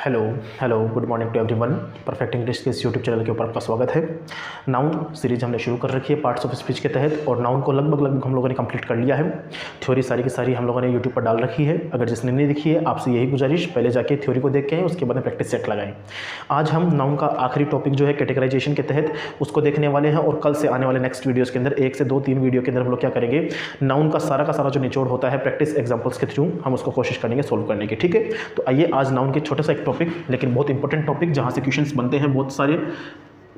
Hello hello good morning to everyone. Perfect English के इस YouTube channel के ऊपर आपका स्वागत है। नाउन सीरीज हमने शुरू कर रखी है पार्ट्स ऑफ स्पीच के तहत, और नाउन को लगभग हम लोगों ने कंप्लीट कर लिया है। थ्योरी सारी की सारी हम लोगों ने यूट्यूब पर डाल रखी है। अगर जिसने नहीं देखी है, आपसे यही गुजारिश, पहले जाके थ्योरी को देख के आएं, उसके बाद में प्रैक्टिस सेट लगाएं। आज हम नाउन का आखिरी टॉपिक जो है कैटेगराइजेशन के तहत, उसको देखने वाले हैं। और कल से आने वाले नेक्स्ट वीडियोज़ के अंदर 1 से 2-3 वीडियो के अंदर हम लोग क्या करेंगे, नाउन का सारा जो निचोड़ होता है प्रैक्टिस एग्जाम्पल्स के थ्रू हम उसको कोशिश करेंगे सोल्व करने की। ठीक है, तो आइए आज नाउन के छोटा सा एक टॉपिक, लेकिन बहुत इंपॉर्टेंट टॉपिक, जहाँ से क्वेश्चंस बनते हैं बहुत सारे।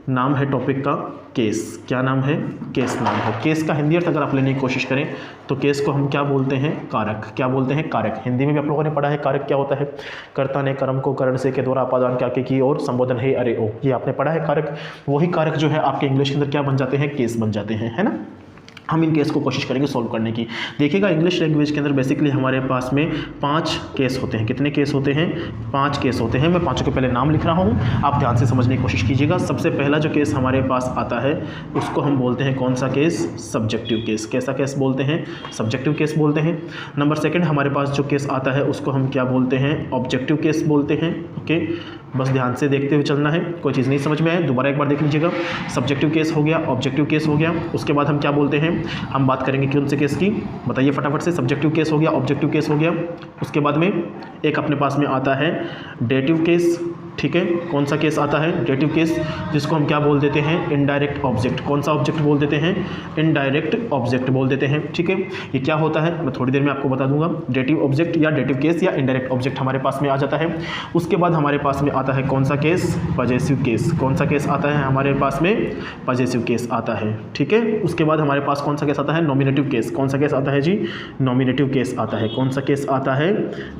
नाम है टॉपिक का केस। क्या नाम है? केस नाम है। केस का हिंदी अर्थ अगर आप लेने की कोशिश करें तो केस को हम क्या बोलते हैं? कारक। क्या बोलते हैं? कारक। हिंदी में भी आप लोगों ने पढ़ा है कारक क्या होता है। कर्ता ने कर्म को करण से के द्वारा अपादान क्या के की और संबोधन है अरे ओ, ये आपने पढ़ा है कारक। वही कारक जो है आपके इंग्लिश के अंदर क्या बन जाते हैं? केस बन जाते हैं, है ना। हम इन केस को कोशिश करेंगे सॉल्व करने की। देखिएगा, इंग्लिश लैंग्वेज के अंदर बेसिकली हमारे पास में 5 केस होते हैं। कितने केस होते हैं? 5 केस होते हैं। मैं 5 के पहले नाम लिख रहा हूँ, आप ध्यान से समझने की कोशिश कीजिएगा। सबसे पहला जो केस हमारे पास आता है उसको हम बोलते हैं कौन सा केस? Subjective case. कैसा केस बोलते हैं? सब्जेक्टिव केस बोलते हैं। नंबर सेकेंड हमारे पास जो केस आता है उसको हम क्या बोलते हैं? ऑब्जेक्टिव केस बोलते हैं। ओके, बस ध्यान से देखते हुए चलना है, कोई चीज़ नहीं समझ में आए दोबारा एक बार देख लीजिएगा। सब्जेक्टिव केस हो गया, ऑब्जेक्टिव केस हो गया। उसके बाद हम क्या बोलते हैं? हम बात करेंगे कौन से केस की, बताइए फटाफट से। सब्जेक्टिव केस हो गया, ऑब्जेक्टिव केस हो गया। उसके बाद में एक अपने पास में आता है डेटिव केस। ठीक है, कौन सा केस आता है? डेटिव केस, जिसको हम क्या बोल देते हैं? Indirect object. कौन सा ऑब्जेक्ट बोल देते हैं? इनडायरेक्ट ऑब्जेक्ट बोल देते हैं। ठीक है, ये क्या होता है मैं थोड़ी देर में आपको बता दूंगा। डेटिव ऑब्जेक्ट या डेटिव केस या इनडायरेक्ट ऑब्जेक्ट हमारे पास में आ जाता है। उसके बाद हमारे पास में आता है कौन सा केस? Possessive case. कौन सा केस आता है हमारे पास में? पजेसिव केस आता है। ठीक है, उसके बाद हमारे पास कौन सा केस आता है? Nominative case. कौन सा केस आता है जी? नॉमिनेटिव केस आता है। कौन सा केस आता है?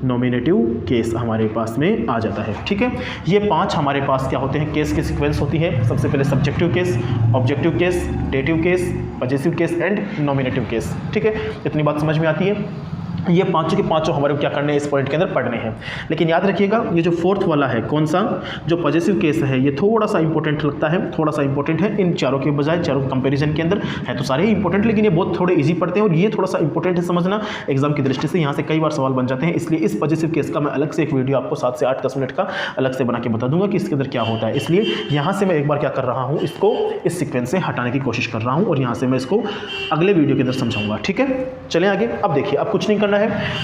नॉमिनेटिव केस हमारे पास में आ जाता है। ठीक है, ये 5 हमारे पास क्या होते हैं? केस की सीक्वेंस होती है। सबसे पहले subjective case, objective case, dative case, possessive case and nominative case. ठीक है, इतनी बात समझ में आती है। ये पांचों के पांचों हमारे को क्या करने हैं? इस पॉइंट के अंदर पढ़ने हैं। लेकिन याद रखिएगा, ये जो फोर्थ वाला है कौन सा, जो पजेसिव केस है, ये थोड़ा सा इंपॉर्टेंट लगता है, थोड़ा सा इंपॉर्टेंट है इन चारों के बजाय। चारों कंपैरिजन के अंदर है तो सारे ही इंपॉर्टेंट, लेकिन ये बहुत थोड़े इजी पड़ते हैं और ये थोड़ा सा इंपॉर्टेंट है समझना एग्जाम की दृष्टि से। यहाँ से कई बार सवाल बन जाते हैं, इसलिए इस पजेसिव केस का मैं अलग से एक वीडियो आपको 7 से 8-10 मिनट का अलग से बना के बता दूंगा कि इसके अंदर क्या होता है। इसलिए यहाँ से मैं एक बार क्या कर रहा हूँ, इसको इस सीक्वेंस से हटाने की कोशिश कर रहा हूँ और यहाँ से मैं इसको अगले वीडियो के अंदर समझाऊंगा। ठीक है, चलें आगे। अब देखिए, अब कुछ नहीं करना है।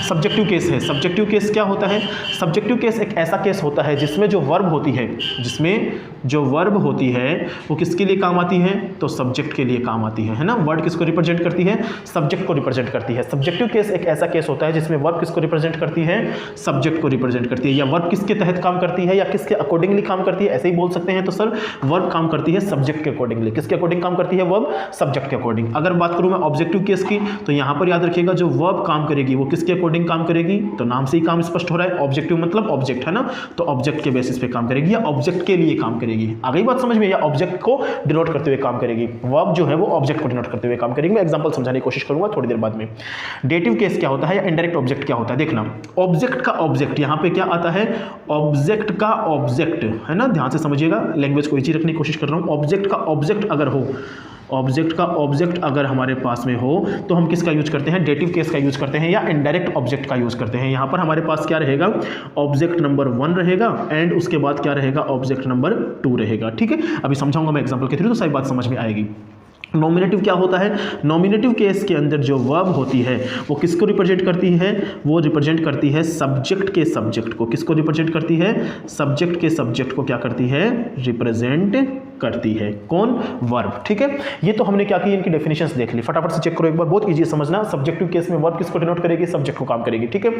सब्जेक्टिव केस है। सब्जेक्टिव केस क्या होता है? सब्जेक्टिव केस एक ऐसा केस होता है जिसमें जो वर्ब होती है, वो किसके लिए काम आती है? तो सब्जेक्ट के लिए काम आती है ना। वर्ड किसको रिप्रेजेंट करती है? सब्जेक्ट को रिप्रेजेंट करती है। सब्जेक्टिव केस एक ऐसा केस होता है जिसमें वर्ब किसको रिप्रेजेंट करती है? सब्जेक्ट को रिप्रेजेंट करती है। या वर्ब किसके तहत काम करती है या किसके अकॉर्डिंगली काम करती है, ऐसे ही बोल सकते हैं। तो सर, वर्ब काम करती है सब्जेक्ट के अकॉर्डिंगली। किसके अकॉर्डिंग काम करती है? वर्ब सब्जेक्ट के अकॉर्डिंग। अगर बात करूं मैं ऑब्जेक्टिव केस की, तो यहां पर याद रखिएगा, जो वर्ब काम करेगी वो किसके अकॉर्डिंग काम करेगी? तो नाम से ही काम स्पष्ट हो रहा है, ऑब्जेक्टिव मतलब ऑब्जेक्ट, है ना। तो ऑब्जेक्ट के बेसिस पे काम करेगी या ऑब्जेक्ट के लिए काम करेगी। आ गई बात समझ में? या ऑब्जेक्ट को डिनोट करते हुए काम करेगी। वर्ब जो है वो ऑब्जेक्ट को डिनोट करते हुए काम करेगी। मैं एग्जांपल समझाने की कोशिश करूंगा थोड़ी देर बाद में। डेटिव केस क्या होता है या इनडायरेक्ट ऑब्जेक्ट क्या होता है? देखना, ऑब्जेक्ट का ऑब्जेक्ट यहां पे क्या आता है? ऑब्जेक्ट का ऑब्जेक्ट, है ना। ध्यान से समझिएगा, लैंग्वेज को इजी रखने की कोशिश कर रहा हूं। ऑब्जेक्ट का ऑब्जेक्ट अगर हो, ऑब्जेक्ट का ऑब्जेक्ट अगर हमारे पास में हो, तो हम किसका यूज करते हैं? डेटिव केस का यूज करते हैं या इनडायरेक्ट ऑब्जेक्ट का यूज करते हैं। यहां पर हमारे पास क्या रहेगा? ऑब्जेक्ट नंबर 1 रहेगा एंड उसके बाद क्या रहेगा? ऑब्जेक्ट नंबर 2 रहेगा। ठीक है, अभी समझाऊंगा मैं एग्जांपल के थ्रू, तो सारी बात समझ में आएगी। नॉमिनेटिव क्या होता है? नॉमिनेटिव केस के अंदर जो वर्ब होती है वो किसको रिप्रेजेंट करती है? वो रिप्रेजेंट करती है सब्जेक्ट के सब्जेक्ट को। किसको रिप्रेजेंट करती है? सब्जेक्ट के सब्जेक्ट को क्या करती है? रिप्रेजेंट करती है। कौन? वर्ब। ठीक है, ये तो हमने क्या की, इनकी डेफिनेशंस देख ली। फटाफट से चेक करो एक बार, बहुत इजी समझना। सब्जेक्टिव केस में वर्ब किसको डिनोट करेगी? सब्जेक्ट को काम करेगी। ठीक है,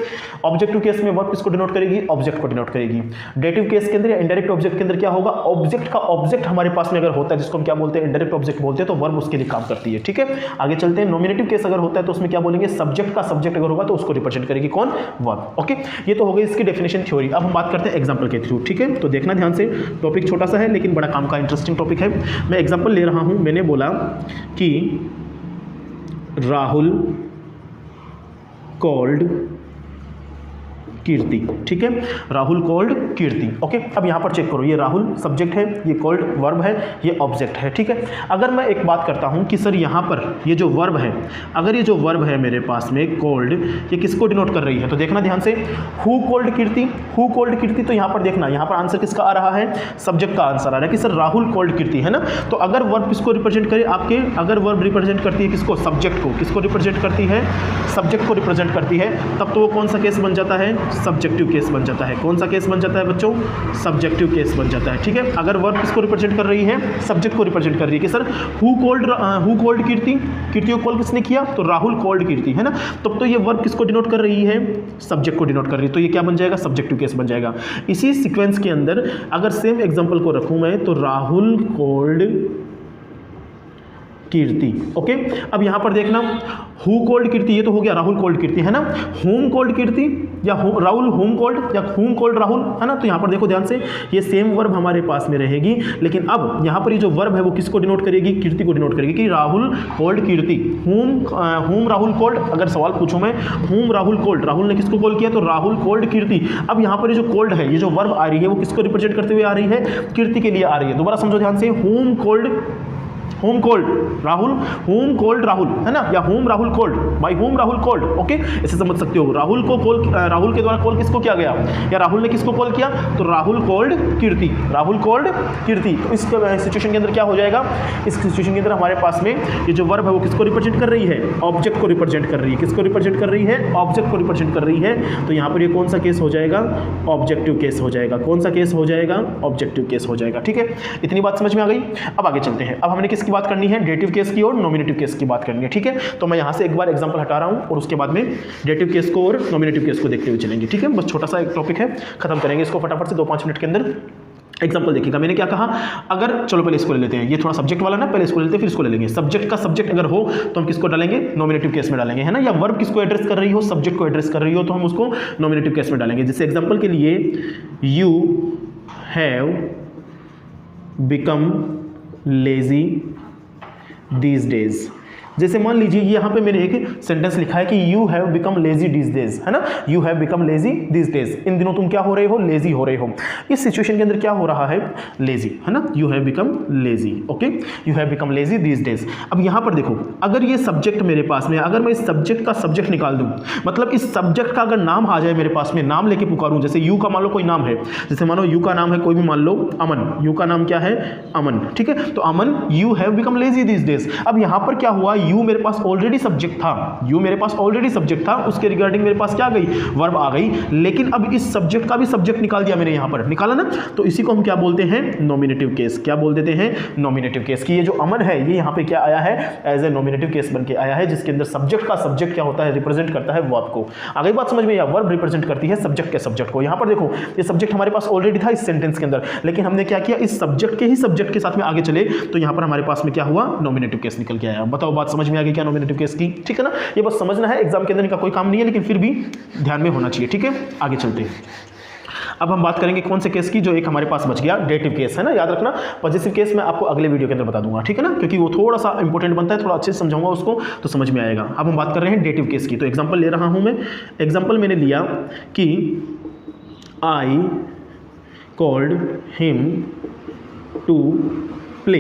ऑब्जेक्टिव केस में वर्ब किसको डिनोट करेगी? ऑब्जेक्ट को डिनोट करेगी। डेटिव केस के अंदर या इनडायरेक्ट ऑब्जेक्ट के अंदर क्या होगा? ऑब्जेक्ट का ऑब्जेक्ट हमारे पास में अगर होता है, जिसको हम क्या बोलते हैं? इनडायरेक्ट ऑब्जेक्ट बोलते हैं, तो वर्ब उसके लिए काम करती है। ठीक है, आगे चलते हैं। नॉमिनेटिव केस अगर होता है तो उसमें क्या बोलेंगे? सब्जेक्ट का सब्जेक्ट अगर होगा तो उसको रिप्रेजेंट करेगी कौन? वर्ब। ओके, ये तो हो गई इसकी डेफिनेशन थ्योरी। अब हम बात करते हैं एग्जांपल के थ्रू। ठीक है, तो देखना ध्यान से, टॉपिक छोटा सा है लेकिन बड़ा काम का इंटरेस्टिंग टॉपिक है। मैं एग्जांपल ले रहा हूं। मैंने बोला कि राहुल कॉल्ड कीर्ति, ठीक है, राहुल कॉल्ड कीर्ति। ओके, अब यहाँ पर चेक करो, ये राहुल सब्जेक्ट है, ये कॉल्ड वर्ब है, ये ऑब्जेक्ट है, ठीक है। अगर मैं एक बात करता हूँ कि सर यहाँ पर ये जो वर्ब है, अगर ये जो वर्ब है मेरे पास में कॉल्ड, ये किसको डिनोट कर रही है, तो देखना ध्यान से, who called Kirti, who called Kirti, तो यहाँ पर देखना, यहाँ पर आंसर किसका आ रहा है, सब्जेक्ट का आंसर आ रहा है कि सर राहुल कॉल्ड कीर्ति, है ना। तो अगर वर्ब किसको रिप्रेजेंट करे आपके, अगर वर्ब रिप्रेजेंट करती है किसको, सब्जेक्ट को, किसको रिप्रेजेंट करती है, सब्जेक्ट को रिप्रेजेंट करती है, तब तो वो कौन सा केस बन जाता है, सब्जेक्टिव केस बन जाता है। कौन सा केस बन जाता है बच्चों, सब्जेक्टिव केस बन जाता है, ठीक है। अगर वर्ब किसको रिप्रेजेंट कर रही है, सब्जेक्ट को रिप्रेजेंट कर रही है कि सर हु कॉल्ड कीर्ति, कीर्ति को कॉल किसने किया, तो राहुल कॉल्ड कीर्ति, है ना। तब तो ये वर्ब किसको डिनोट कर रही है, सब्जेक्ट को डिनोट कर रही है, तो ये क्या बन जाएगा, सब्जेक्टिव केस बन जाएगा। इसी सीक्वेंस के अंदर अगर सेम एग्जांपल को रखूं मैं, तो राहुल कॉल्ड कीर्ति। ओके, अब यहां पर देखना, हु कॉल्ड कीर्ति, ये तो हो गया राहुल कॉल्ड कीर्ति, है ना। होम कॉल्ड कीर्ति या राहुल होम कॉल्ड, या होम कॉल्ड राहुल, है ना। तो यहां पर देखो ध्यान से, ये सेम वर्ब हमारे पास में रहेगी, लेकिन अब यहां पर ये जो वर्ब है वो किसको डिनोट करेगी, कीर्ति को डिनोट करेगी कि राहुल कॉल्ड कीर्ति। होम राहुल कॉल्ड, अगर सवाल पूछूं मैं, होम राहुल कॉल्ड, राहुल ने किसको कॉल किया, तो राहुल कॉल्ड कीर्ति। अब यहां पर ये जो कॉल्ड है, ये जो वर्ब आ रही है वो किसको रिप्रेजेंट करते हुए आ रही है, कीर्ति के लिए आ रही है। दोबारा समझो ध्यान से, home called Rahul, home called Rahul, है ना, या home Rahul called, by home Rahul called. Okay, ऐसे समझ सकते हो, राहुल को कॉल, राहुल के द्वारा कॉल किसको किया गया, या राहुल ने किसको कॉल किया, तो राहुल कॉल्ड कीर्ति, राहुल कॉल्ड कीर्ति। तो इस सिचुएशन के अंदर क्या हो जाएगा, इस सिचुएशन के अंदर हमारे पास में ये जो वर्ब है वो किसको रिप्रेजेंट कर रही है, ऑब्जेक्ट को रिप्रेजेंट कर रही है। किसको रिप्रेजेंट कर रही है, ऑब्जेक्ट को रिप्रेजेंट कर रही है। तो यहाँ पर ये कौन सा केस हो जाएगा, ऑब्जेक्टिव केस हो जाएगा। कौन सा केस हो जाएगा, ऑब्जेक्टिव केस हो जाएगा, ठीक है। इतनी बात समझ में आ गई। अब आगे चलते हैं। अब हमने किसकी बात करनी है, डेटिव केस की और नॉमिनेटिव केस की बात करनी है, ठीक है। तो मैं यहां से एक बार एग्जांपल हटा रहा हूं और उसके बाद में डेटिव केस को और नॉमिनेटिव केस को देखते हुए चलेंगे, ठीक है। बस छोटा सा एक टॉपिक है, खत्म करेंगे इसको फटाफट से 2-5 मिनट के अंदर। एग्जांपल देखिएगा, मैंने क्या कहा, अगर चलो पहले इसको ले लेते हैं, ये थोड़ा सब्जेक्ट वाला ना, पहले इसको ले लेते हैं फिर इसको ले लेंगे। सब्जेक्ट का सब्जेक्ट अगर हो तो हम किसको डालेंगे, नॉमिनेटिव केस में डालेंगे, है ना। या वर्ब किसको एड्रेस कर रही हो, सब्जेक्ट को एड्रेस कर रही हो, तो हम उसको नॉमिनेटिव केस में डालेंगे। जैसे एग्जांपल के लिए, you have become lazy these days। जैसे मान लीजिए यहाँ पे मैंने एक सेंटेंस लिखा है कि you have become lazy these days, है ना। You have become lazy these days, इन दिनों तुम क्या हो रहे हो, लेजी हो रहे हो। इस सिचुएशन के अंदर क्या हो रहा है, लेजी, है ना। You have become lazy, okay, you have become lazy these days। अब यहाँ पर देखो, अगर ये सब्जेक्ट मेरे पास में, अगर मैं इस सब्जेक्ट का सब्जेक्ट निकाल दूँ, मतलब इस सब्जेक्ट का अगर नाम आ जाए मेरे पास में, नाम लेके पुकारूँ, जैसे यू का मान लो कोई नाम है, जैसे मानो यू का नाम है कोई भी, मान लो अमन, यू का नाम क्या है, अमन, ठीक है। तो Aman, you have become lazy these days। अब यहाँ पर क्या हुआ, यू मेरे पास ऑलरेडी सब्जेक्ट था, यू मेरे पास ऑलरेडी सब्जेक्ट था, उसके रिगार्डिंग मेरे पास क्या आ गई, वर्ब आ गई। लेकिन अब इस सब्जेक्ट का भी सब्जेक्ट निकाल दिया मैंने, यहां पर निकाला ना, तो इसी को हम क्या बोलते हैं, नॉमिनेटिव केस। क्या बोल देते हैं, नॉमिनेटिव केस। कि ये जो अमन है ये यहां पे क्या आया है, एज ए नॉमिनेटिव केस बन के आया है, जिसके अंदर सब्जेक्ट का सब्जेक्ट क्या होता है, रिप्रेजेंट करता है वर्ब को। आ गई बात समझ में, या वर्ब रिप्रेजेंट करती है सब्जेक्ट के सब्जेक्ट को। यहां पर देखो, ये सब्जेक्ट हमारे पास ऑलरेडी था इस सेंटेंस के अंदर, लेकिन हमने क्या किया, इस सब्जेक्ट के ही सब्जेक्ट के साथ में आगे चले, तो यहां पर हमारे पास में क्या हुआ, नॉमिनेटिव केस निकल के आया। बताओ बात समझ में आ गई क्या नॉमिनेटिव केस की, ठीक है ना। ये बस समझना है, एग्जाम के अंदर इनका कोई काम नहीं है, लेकिन फिर भी ध्यान में होना चाहिए, ठीक है। आगे चलते हैं। अब हम बात करेंगे कौन से केस की, जो एक हमारे पास बच गया, डेटिव केस, है ना। याद रखना, पॉजिटिव केस मैं आपको अगले वीडियो के अंदर बता दूंगा, ठीक है ना, क्योंकि वो थोड़ा सा इंपॉर्टेंट बनता है, थोड़ा अच्छे से समझाऊंगा उसको तो समझ में आएगा। अब हम बात कर रहे हैं डेटिव केस की। तो एग्जांपल ले रहा हूं मैं, एग्जांपल मैंने लिया कि I called him to play.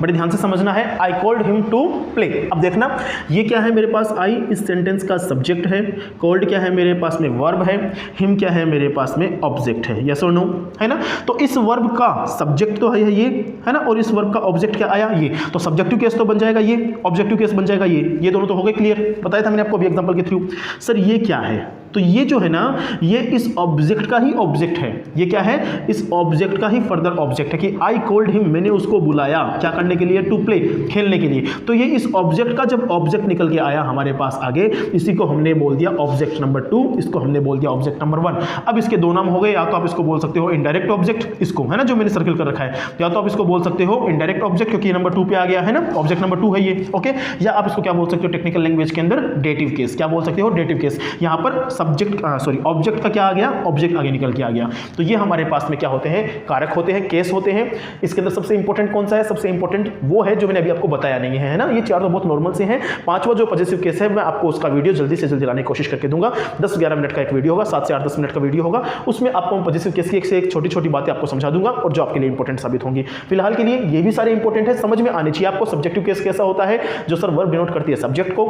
बड़े ध्यान से समझना है, I called him to play. अब देखना, ये क्या है मेरे पास, आई इस सेंटेंस का सब्जेक्ट है, कॉल्ड क्या है मेरे पास में, वर्ब है, हिम क्या है मेरे पास में, ऑब्जेक्ट है। यस और नो, है ना। तो इस वर्ब का सब्जेक्ट तो है ये, है ना, और इस वर्ब का ऑब्जेक्ट क्या आया, ये। तो सब्जेक्टिव केस तो बन जाएगा ये, ऑब्जेक्टिव केस बन जाएगा ये दोनों तो हो गए क्लियर। बताया था मैंने आपको अभी एग्जांपल के थ्रू। सर ये क्या है, तो ये जो है ना, ये इस ऑब्जेक्ट का ही ऑब्जेक्ट है। ये क्या है, इस ऑब्जेक्ट का ही फर्दर ऑब्जेक्ट है कि आई कॉल्ड हिम, मैंने उसको बुलाया क्या करने के लिए, टू प्ले, खेलने के लिए। तो ये इस ऑब्जेक्ट का जब ऑब्जेक्ट निकल के आया हमारे पास आगे, इसी को हमने बोल दिया ऑब्जेक्ट नंबर 2, इसको हमने बोल दिया ऑब्जेक्ट नंबर 1। अब इसके दो नाम हो गए, या तो आप इसको बोल सकते हो इनडायरेक्ट ऑब्जेक्ट, इसको, है ना, जो मैंने सर्कल कर रखा है, या तो आप इसको बोल सकते हो इनडायरेक्ट ऑब्जेक्ट, क्योंकि नंबर 2 पे आ गया है ना, ऑब्जेक्ट नंबर 2 है ये, ओके। या आप इसको क्या बोल सकते हो टेक्निकल लैंग्वेज के अंदर, डेटिव केस। क्या बोल सकते हो, डेटिव केस। यहां पर सब्जेक्ट ऑब्जेक्ट का क्या आ गया, ऑब्जेक्ट आगे निकल के आ गया। तो ये हमारे पास में क्या होते हैं, कारक होते हैं, केस होते हैं। इसके अंदर सबसे इंपॉर्टेंट कौन सा है, सबसे इंपॉर्टेंट वो है जो मैंने अभी आपको बताया नहीं है ना। ये चार तो बहुत नॉर्मल से हैं। पांचवा जो पॉजिटिव केस है मैं आपको उसका वीडियो जल्दी से जल्दी लाने की कोशिश करके दूंगा। 10-11 मिनट का एक वीडियो होगा, 7 से 8-10 मिनट का वीडियो होगा, उसमें आपको पॉजिटिव केस की एक से एक छोटी छोटी बातें आपको समझा दूंगा और जो आपके लिए इंपॉर्टेंट साबित होंगी। फिलहाल के लिए ये भी सारे इंपॉर्टेंट है, समझ में आने चाहिए आपको। सब्जेक्टिव केस कैसा होता है, जो सर वर्ब डिनोट करती है सब्जेक्ट को।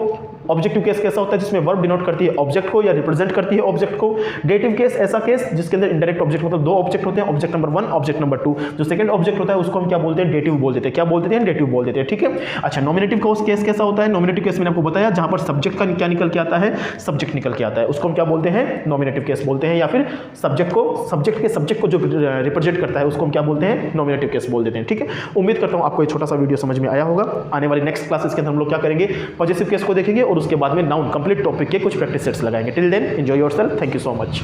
ऑब्जेक्टिव केस कैसा होता है, जिसमें वर्ब डिनोट करती है ऑब्जेक्ट को या रिप्रेजेंट करती है ऑब्जेक्ट को। डेटिव केस ऐसा केस जिसके अंदर इनडायरेक्ट ऑब्जेक्ट मतलब दो ऑब्जेक्ट होते हैं, ऑब्जेक्ट नंबर 1 ऑब्जेक्ट नंबर 2। जो सेकंड ऑब्जेक्ट होता है उसको हम क्या बोलते हैं, डेटिव बोल देते हैं। क्या बोल देते हैं, डेटिव बोल देते हैं, ठीक है। अच्छा, नॉमिनेटिव केस कैसा होता है, नॉमिनेटिव केस मैंने आपको बताया जहां पर सब्जेक्ट का क्या निकल के आता है, सब्जेक्ट निकल के आता है, उसको हम क्या बोलते हैं, नॉमिनेटिव केस बोलते हैं। या फिर सब्जेक्ट को जो रिप्रेजेंट करता है उसको हम क्या बोलते हैं, नॉमिनेटिव केस बोल देते हैं, ठीक है। उम्मीद करता हूं आपको ये छोटा सा वीडियो समझ में आया होगा। आने वाली नेक्स्ट क्लासेस के अंदर हम लोग क्या करेंगे, पॉजिटिव केस को देखेंगे और उसके बाद में नाउन कंप्लीट टॉपिक के कुछ प्रैक्टिस सेट्स लगाएंगे। Till then enjoy yourself, thank you so much.